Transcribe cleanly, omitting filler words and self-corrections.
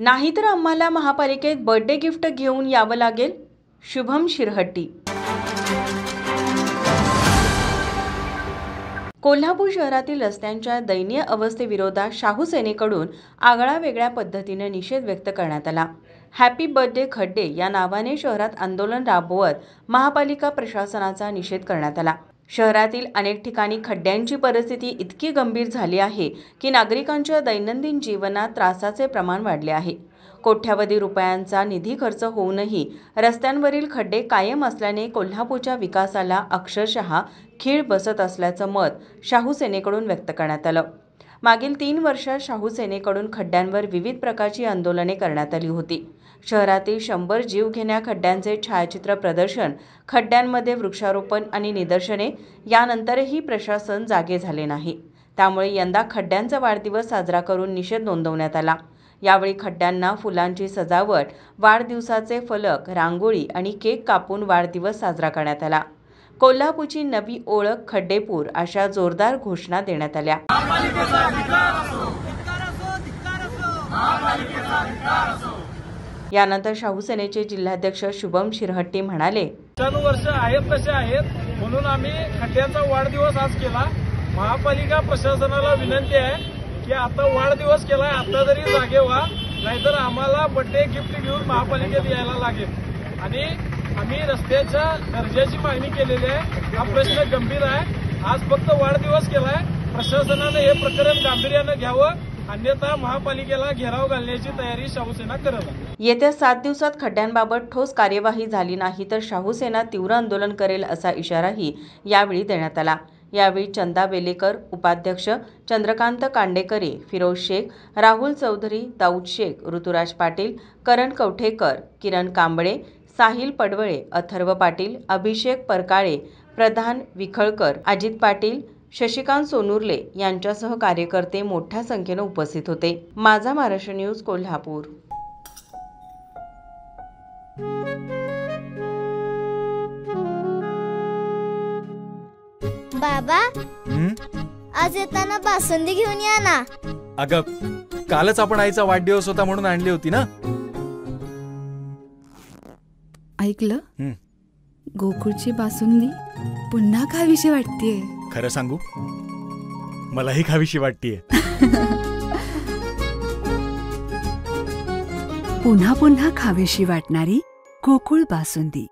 नाहीतर आम्हाला महापालिकेत बर्थडे गिफ्ट घेऊन यावं लागेल. शुभम शिरहट्टी. कोल्हापूर शहरातील रस्त्यांच्या दयनीय अवस्थेविरोधात शाहू सेनेकडून आगळ्या-वेगळ्या पद्धतीने निषेध व्यक्त करण्यात आला. हॅपी बर्थडे खड्डे या नावाने शहरात आंदोलन राबवत महापालिका प्रशासनाचा निषेध करण्यात आला. शहरातील अनेक ठिकाणी खड्ड्यांची परिस्थिती इतकी गंभीर झाली आहे की नागरिकांच्या दैनंदिन जीवनात त्रासाचे प्रमाण वाढले आहे. कोट्यवधी रुपयांचा निधी खर्च होऊनही रस्त्यांवरील खड्डे कायम असल्याने कोल्हापूरच्या विकासाला अक्षरशः खीळ बसत असल्याचं मत शाहू सेनेकडून व्यक्त करण्यात आलं. मागील 3 वर्षात शाहू सेनेकडून खड्ड्यांवर विविध प्रकारची आंदोलने करण्यात आली होती. शहरातील 100 जीवघेण्या खड्ड्यांचे छायाचित्र प्रदर्शन, खड्ड्यांमध्ये वृक्षारोपण आणि निदर्शने यानंतरही प्रशासन जागे झाले नाही. त्यामुळे यंदा खड्ड्यांचा वाढदिवस साजरा करून निषेध नोंदवण्यात आला. यावेळी खड्ड्यांना फुलांची सजावट, वाढदिवसाचे फलक, रांगोळी आणि केक कापून वाढदिवस साजरा करण्यात आला. कोल्हापूरची नवी ओळख खड्डेपूर अशा जोरदार घोषणा देण्यात आल्या. यानंतर शाहू सेनेचे जिल्हाध्यक्ष शुभम शिरहट्टी म्हणाले, वर्ष आहेत तसे आहेत म्हणून आम्ही खड्ड्यांचा वाढदिवस आज केला. महापालिका प्रशासनाला विनंती आहे की आता वाढदिवस केलाय, आता जरी जागे व्हा, नाहीतर आम्हाला बर्थडे गिफ्ट घेऊन महापालिकेत यायला लागेल. आणि आम्ही रस्त्याच्या दर्जाची मागणी केलेली आहे. हा प्रश्न गंभीर आहे. आज फक्त वाढदिवस केलाय. प्रशासनाने हे प्रकरण गांभीर्याने घ्यावं, अन्यथा महापालिकेला घेराव घालण्याची तयारी शाहू सेना करत आहे. येत्या 7 दिवसात खड्ड्यांबाबत ठोस कार्यवाही झाली नाही तर शाहू सेना तीव्र आंदोलन करेल असा इशाराही यावेळी देण्यात आला. यावेळी चंदा बेलेकर, उपाध्यक्ष चंद्रकांत कांडेकरे, फिरोज शेख, राहुल चौधरी, दाऊद शेख, ऋतुराज पाटील, करण कवठेकर, किरण कांबळे, साहिल पडवळे, अथर्व पाटील, अभिषेक परकाळे, प्रधान विखळकर, अजित पाटील, शशिकांत सोनुर्ले यांच्यासह कार्यकर्ते मोठ्या संख्येने उपस्थित होते. माझा महाराष्ट्र न्यूज, कोल्हापूर. बाबा, आज येताना बासुंदी घेऊन या ना. अगं, कालच आपण आईचा वाढदिवस होता म्हणून आणली होती ना. ऐकलं, गोकुळची बासुंदी पुन्हा खावीशी वाटतेय. खरं सांगू, मलाही खावीशी वाटतेय. पुन्हा पुन्हा खावीशी वाटणारी गोकुळ बासुंदी.